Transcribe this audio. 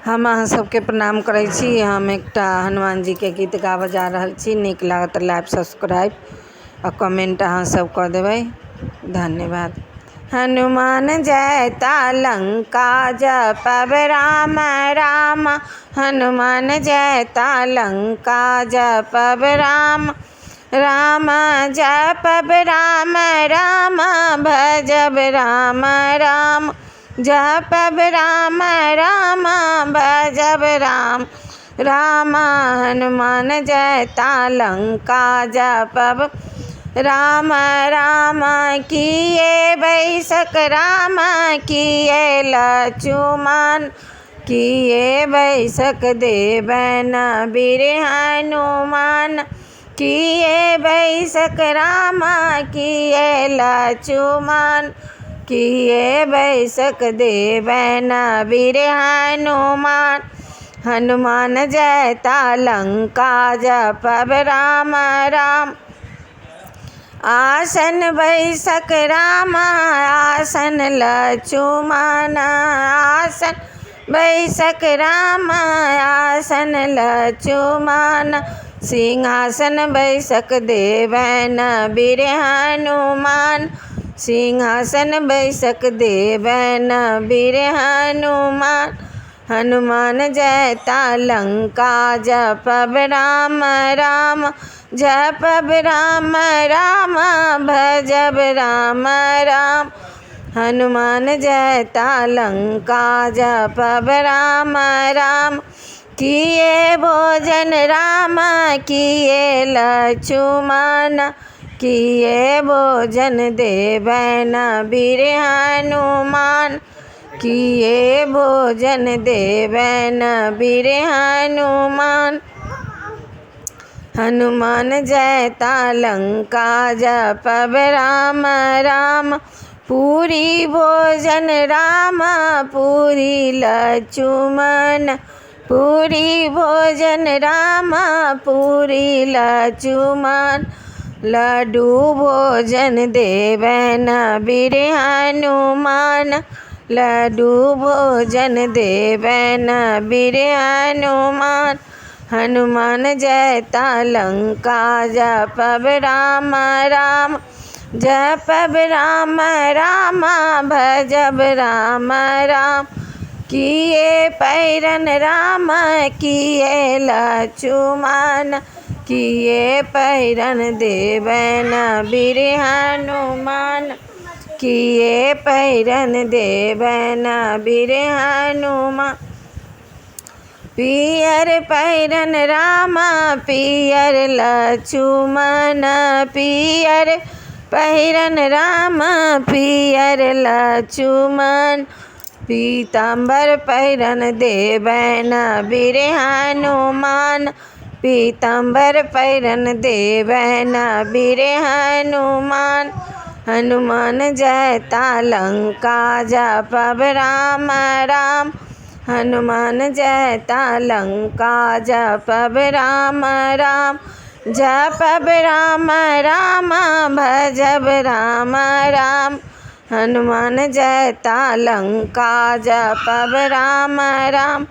हम अहाँ सबके प्रणाम करै छी। हम एकटा हनुमान जी के गीत गाबऽ जा रहल छी। नीक लागत लाइक सब्सक्राइब और कमेंट अहाँ सब कर देबै। धन्यवाद। हनुमान जयता लंका जपब राम राम। हनुमान जयता लंका जपब राम राम। जपब राम राम भजब राम राम। जपब राम राम भजब राम राम। हनुमान जयता लंका जपब राम राम। किए बैसक राम किए लक्ष्मण। किए बैसक देवन बीर हनुमान। किए बैसक राम किए लक्ष्मण। किए बैसक देवन बीर हनुमान। हनुमान जयता लंका जपब राम राम। आसन बैसक राम आसन लक्ष्मण। आसन बैसक राम आसन लक्ष्मण। सिंहासन बैसक देवन बीर हनुमान। सिंहासन बैसक देवन बीर हनुमान। हनुमान जयता लंका जपब राम राम। जपब राम राम भजब राम राम। हनुमान जयता लंका जपब राम राम। किए भोजन राम किए लक्ष्मण। किए भोजन देवन बीर हनुमान। किए भोजन देवन बीर हनुमान। हनुमान जयता लंका जपब राम राम। पूरी भोजन राम पूरी लक्ष्मण। पूरी भोजन राम पूरी लक्ष्मण। लड्डू भोजन देवन बीर हनुमान। लड्डू भोजन देवन बीर हनुमान। हनुमान जयता लंका जपब राम राम। जपब राम राम भजब राम राम। किए पैरन राम किए लक्ष्मण। किए पैरन देवन बीर हनुमान। किए पैरन देवन बीर हनुमान। पियर पैरन राम पियर लक्ष्मण। पियर पैरन राम पियर लक्ष्मण। पीताम्बर पैरन देवन बीर हनुमान। पीताम्बर पैरन देवन बीर हनुमान। हनुमान जयता लंका जपब राम राम। हनुमान जयता लंका जपब राम राम। जपब राम राम भजब राम राम। हनुमान जयता लंका जपब राम राम।